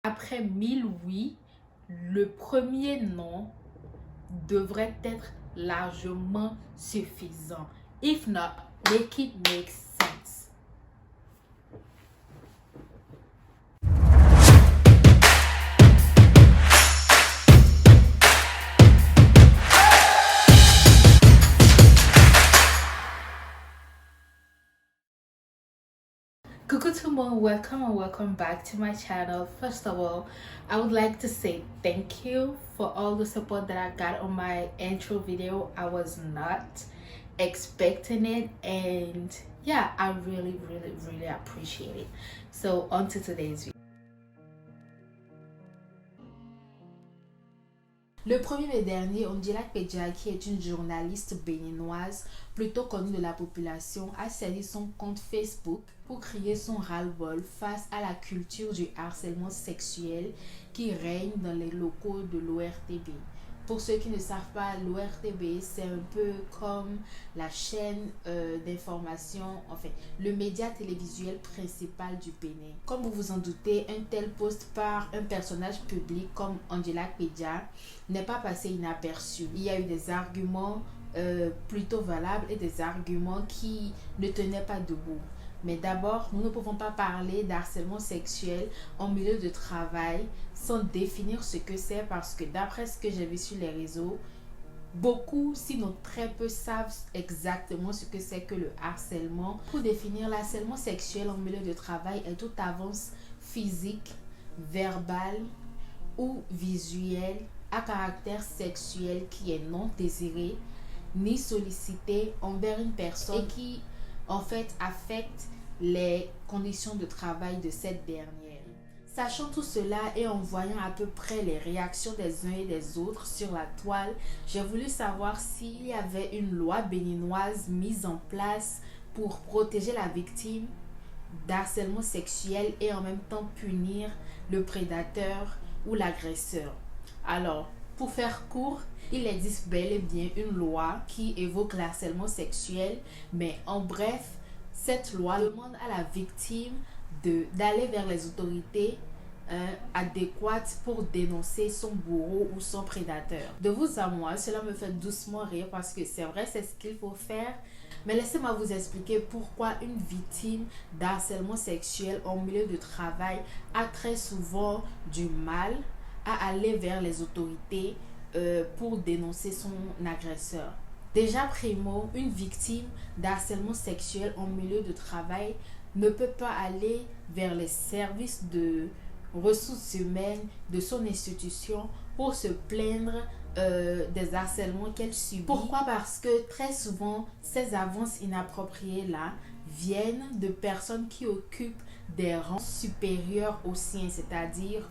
Après 1000 oui, le premier non devrait être largement suffisant. If not, make it make sense. Coucou tout le monde, welcome and welcome back to my channel. First of all, I would like to say thank you for all the support that I got on my intro video. I was not expecting it, and yeah, I really appreciate it. So on to today's video. Le 1er mai dernier, Angela Kpedja, qui est une journaliste béninoise plutôt connue de la population, a saisi son compte Facebook pour crier son ras-le-bol face à la culture du harcèlement sexuel qui règne dans les locaux de l'ORTB. Pour ceux qui ne savent pas, l'ORTB, c'est un peu comme la chaîne d'information, enfin, le média télévisuel principal du Bénin. Comme vous vous en doutez, un tel post par un personnage public comme Angela Kpedja n'est pas passé inaperçu. Il y a eu des arguments plutôt valables et des arguments qui ne tenaient pas debout. Mais d'abord, nous ne pouvons pas parler d'harcèlement sexuel en milieu de travail sans définir ce que c'est, parce que d'après ce que j'ai vu sur les réseaux, beaucoup, sinon très peu, savent exactement ce que c'est que le harcèlement. Pour définir, l'harcèlement sexuel en milieu de travail est toute avance physique, verbale ou visuelle à caractère sexuel qui est non désiré ni sollicité envers une personne et qui en fait affecte les conditions de travail de cette dernière. Sachant tout cela et en voyant à peu près les réactions des uns et des autres sur la toile, j'ai voulu savoir s'il y avait une loi béninoise mise en place pour protéger la victime d'harcèlement sexuel et en même temps punir le prédateur ou l'agresseur. Alors, pour faire court, il existe bel et bien une loi qui évoque l'harcèlement sexuel, mais en bref, cette loi demande à la victime d'aller vers les autorités adéquates pour dénoncer son bourreau ou son prédateur. De vous à moi, cela me fait doucement rire parce que c'est vrai, c'est ce qu'il faut faire. Mais laissez-moi vous expliquer pourquoi une victime d'harcèlement sexuel en milieu de travail a très souvent du mal à aller vers les autorités pour dénoncer son agresseur. Déjà primo, une victime d'harcèlement sexuel en milieu de travail ne peut pas aller vers les services de ressources humaines de son institution pour se plaindre des harcèlements qu'elle subit. Pourquoi? Parce que très souvent, ces avances inappropriées-là viennent de personnes qui occupent des rangs supérieurs aux siens, c'est-à-dire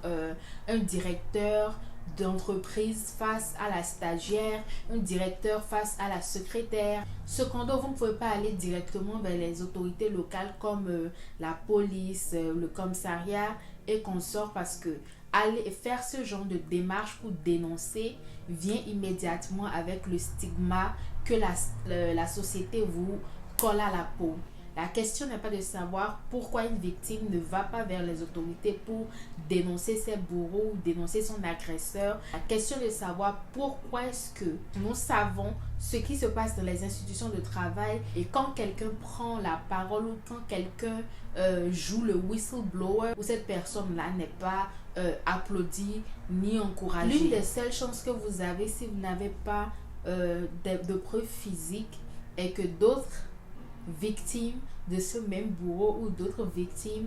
un directeur d'entreprise face à la stagiaire, un directeur face à la secrétaire. Cependant, vous ne pouvez pas aller directement vers les autorités locales comme la police, le commissariat et consorts, parce que aller faire ce genre de démarche pour dénoncer vient immédiatement avec le stigma que la société vous colle à la peau. La question n'est pas de savoir pourquoi une victime ne va pas vers les autorités pour dénoncer ses bourreaux ou dénoncer son agresseur. La question est de savoir pourquoi est-ce que nous savons ce qui se passe dans les institutions de travail, et quand quelqu'un prend la parole ou quand quelqu'un joue le whistleblower, où cette personne-là n'est pas applaudie ni encouragée. L'une des seules chances que vous avez si vous n'avez pas de preuves physiques est que d'autres victimes de ce même bourreau ou d'autres victimes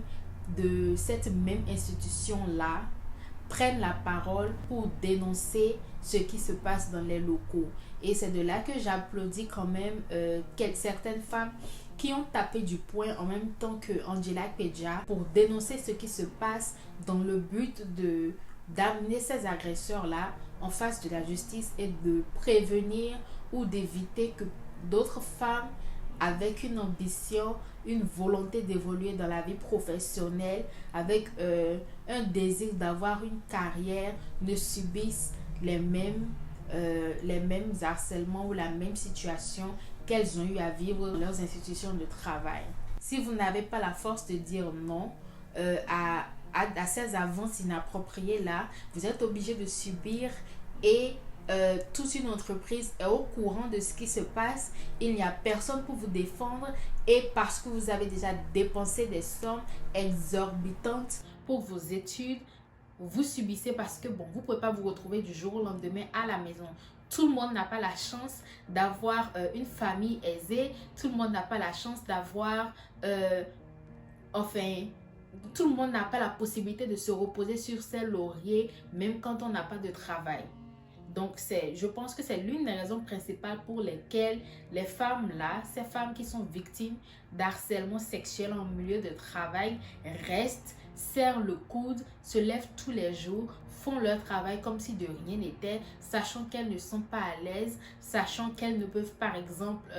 de cette même institution-là prennent la parole pour dénoncer ce qui se passe dans les locaux. Et c'est de là que j'applaudis quand même certaines femmes qui ont tapé du poing en même temps que Angela Kpedja pour dénoncer ce qui se passe dans le but d'amener ces agresseurs-là en face de la justice et de prévenir ou d'éviter que d'autres femmes avec une ambition, une volonté d'évoluer dans la vie professionnelle, avec un désir d'avoir une carrière, ne subissent les mêmes harcèlements ou la même situation qu'elles ont eu à vivre dans leurs institutions de travail. Si vous n'avez pas la force de dire non à à ces avances inappropriées là, vous êtes obligé de subir et toute une entreprise est au courant de ce qui se passe, il n'y a personne pour vous défendre et parce que vous avez déjà dépensé des sommes exorbitantes pour vos études, vous subissez parce que bon, vous ne pouvez pas vous retrouver du jour au lendemain à la maison. Tout le monde n'a pas la chance d'avoir une famille aisée, tout le monde n'a pas la chance d'avoir, enfin, tout le monde n'a pas la possibilité de se reposer sur ses lauriers, même quand on n'a pas de travail. Donc, je pense que c'est l'une des raisons principales pour lesquelles les femmes là, ces femmes qui sont victimes d'harcèlement sexuel en milieu de travail, restent, serrent le coude, se lèvent tous les jours, font leur travail comme si de rien n'était, sachant qu'elles ne sont pas à l'aise, sachant qu'elles ne peuvent par exemple,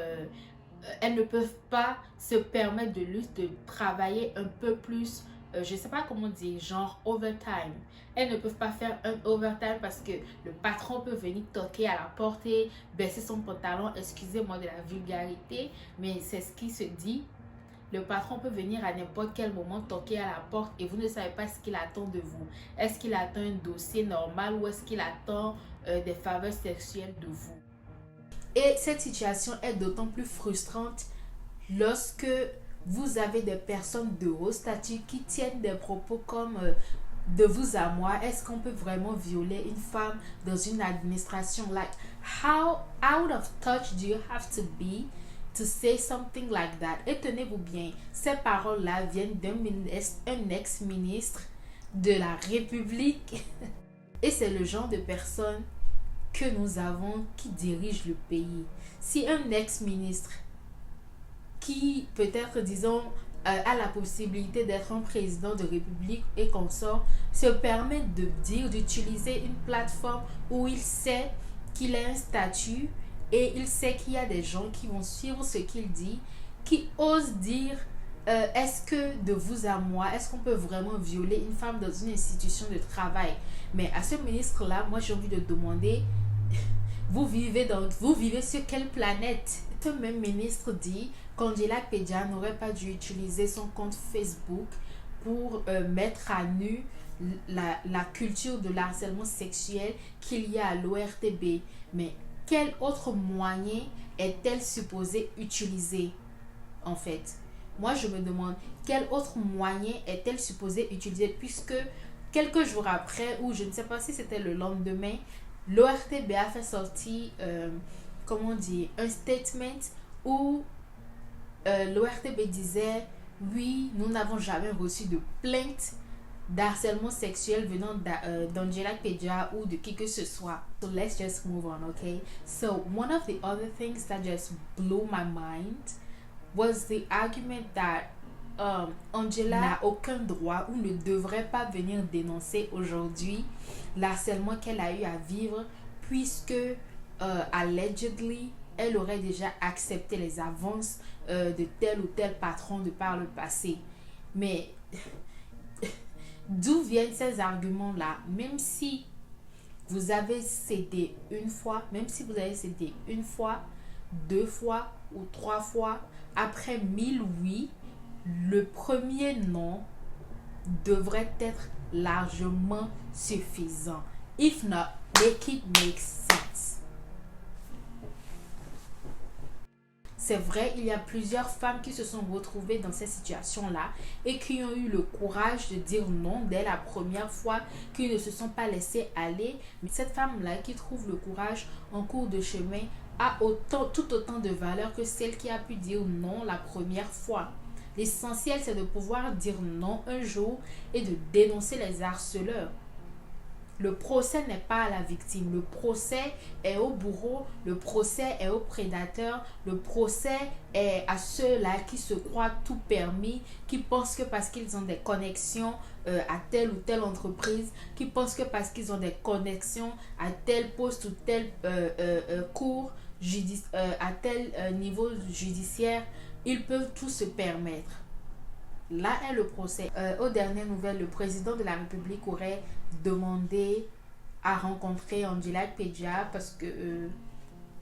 elles ne peuvent pas se permettre de travailler un peu plus, je ne sais pas comment dire, genre overtime. Elles ne peuvent pas faire un overtime parce que le patron peut venir toquer à la porte et baisser son pantalon. Excusez-moi de la vulgarité, mais c'est ce qui se dit. Le patron peut venir à n'importe quel moment toquer à la porte et vous ne savez pas ce qu'il attend de vous. Est-ce qu'il attend un dossier normal ou est-ce qu'il attend des faveurs sexuelles de vous? Et cette situation est d'autant plus frustrante lorsque vous avez des personnes de haut statut qui tiennent des propos comme de vous à moi. Est-ce qu'on peut vraiment violer une femme dans une administration? Like, how out of touch do you have to be to say something like that? Et tenez-vous bien, ces paroles-là viennent d'un ex-ministre de la République. Et c'est le genre de personne que nous avons qui dirige le pays. Si un ex-ministre qui peut-être, disons, a la possibilité d'être un président de République et consort, se permet de dire, d'utiliser une plateforme où il sait qu'il a un statut et il sait qu'il y a des gens qui vont suivre ce qu'il dit, qui osent dire est-ce que de vous à moi, est-ce qu'on peut vraiment violer une femme dans une institution de travail? Mais à ce ministre-là, moi j'ai envie de demander, vous vivez sur quelle planète? Ce même ministre dit qu'Angela Pedja n'aurait pas dû utiliser son compte Facebook pour mettre à nu la culture de l'harcèlement sexuel qu'il y a à l'ORTB. Mais quel autre moyen est-elle supposée utiliser en fait? Moi je me demande quel autre moyen est-elle supposée utiliser puisque quelques jours après, ou je ne sais pas si c'était le lendemain, l'ORTB a fait sortir comment dire, un statement où l'ORTB disait oui, nous n'avons jamais reçu de plainte d'harcèlement sexuel venant d'Angela Pedja ou de qui que ce soit. So let's just move on, okay? So one of the other things that just blew my mind was the argument that Angela n'a aucun droit ou ne devrait pas venir dénoncer aujourd'hui l'harcèlement qu'elle a eu à vivre puisque allegedly elle aurait déjà accepté les avances de tel ou tel patron de par le passé. Mais d'où viennent ces arguments-là? Même si vous avez cédé une fois, même si vous avez cédé une fois, deux fois ou trois fois, après 1000 oui, le premier non devrait être largement suffisant. If not, make it make sense. C'est vrai, il y a plusieurs femmes qui se sont retrouvées dans ces situations-là et qui ont eu le courage de dire non dès la première fois, qui ne se sont pas laissées aller. Mais cette femme-là qui trouve le courage en cours de chemin a tout autant de valeur que celle qui a pu dire non la première fois. L'essentiel, c'est de pouvoir dire non un jour et de dénoncer les harceleurs. Le procès n'est pas à la victime, le procès est au bourreau, le procès est au prédateur, le procès est à ceux-là qui se croient tout permis, qui pensent que parce qu'ils ont des connexions à telle ou telle entreprise, qui pensent que parce qu'ils ont des connexions à tel poste ou tel cours, à tel niveau judiciaire, ils peuvent tout se permettre. Là est le procès. Aux dernières nouvelles, le président de la République aurait demandé à rencontrer Angela Pedja parce que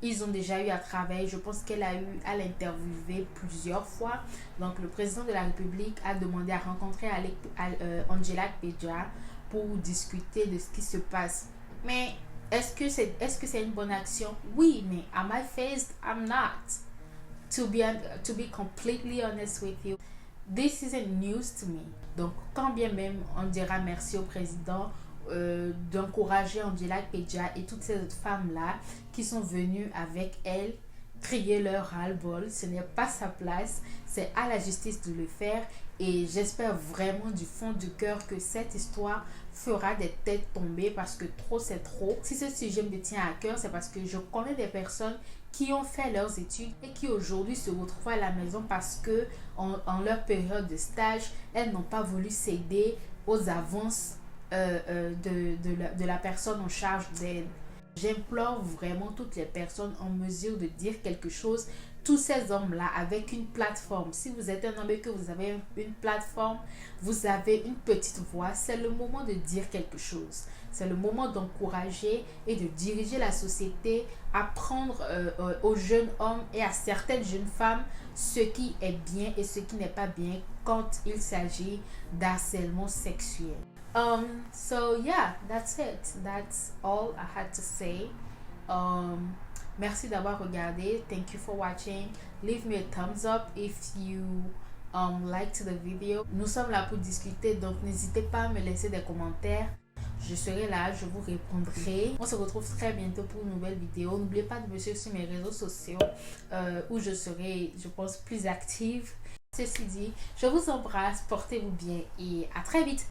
Ils ont déjà eu à travailler. Je pense qu'elle a eu à l'interviewer plusieurs fois. Donc, le président de la République a demandé à rencontrer Angela Kpeja pour discuter de ce qui se passe. Mais est-ce que c'est une bonne action? Oui, mais am I phased? I'm not. To be completely honest with you, this isn't news to me. Donc, quand bien même on dira merci au président d'encourager Angela Kpeja et toutes ces autres femmes-là qui sont venues avec elle crier leur ras-le-bol, ce n'est pas sa place, c'est à la justice de le faire et j'espère vraiment du fond du cœur que cette histoire fera des têtes tomber parce que trop c'est trop. Si ce sujet me tient à cœur, c'est parce que je connais des personnes qui ont fait leurs études et qui aujourd'hui se retrouvent à la maison parce que en leur période de stage, elles n'ont pas voulu céder aux avances de la personne en charge d'elle. J'implore vraiment toutes les personnes en mesure de dire quelque chose, tous ces hommes-là avec une plateforme. Si vous êtes un homme et que vous avez une plateforme, vous avez une petite voix, c'est le moment de dire quelque chose. C'est le moment d'encourager et de diriger la société à prendre aux jeunes hommes et à certaines jeunes femmes ce qui est bien et ce qui n'est pas bien quand il s'agit d'harcèlement sexuel. So yeah, that's it. That's all I had to say. Merci d'avoir regardé. Thank you for watching. Leave me a thumbs up if you liked the video. Nous sommes là pour discuter, donc n'hésitez pas à me laisser des commentaires. Je serai là, je vous répondrai. On se retrouve très bientôt pour une nouvelle vidéo. N'oubliez pas de me suivre sur mes réseaux sociaux où je serai, je pense, plus active. Ceci dit, je vous embrasse, portez-vous bien et à très vite.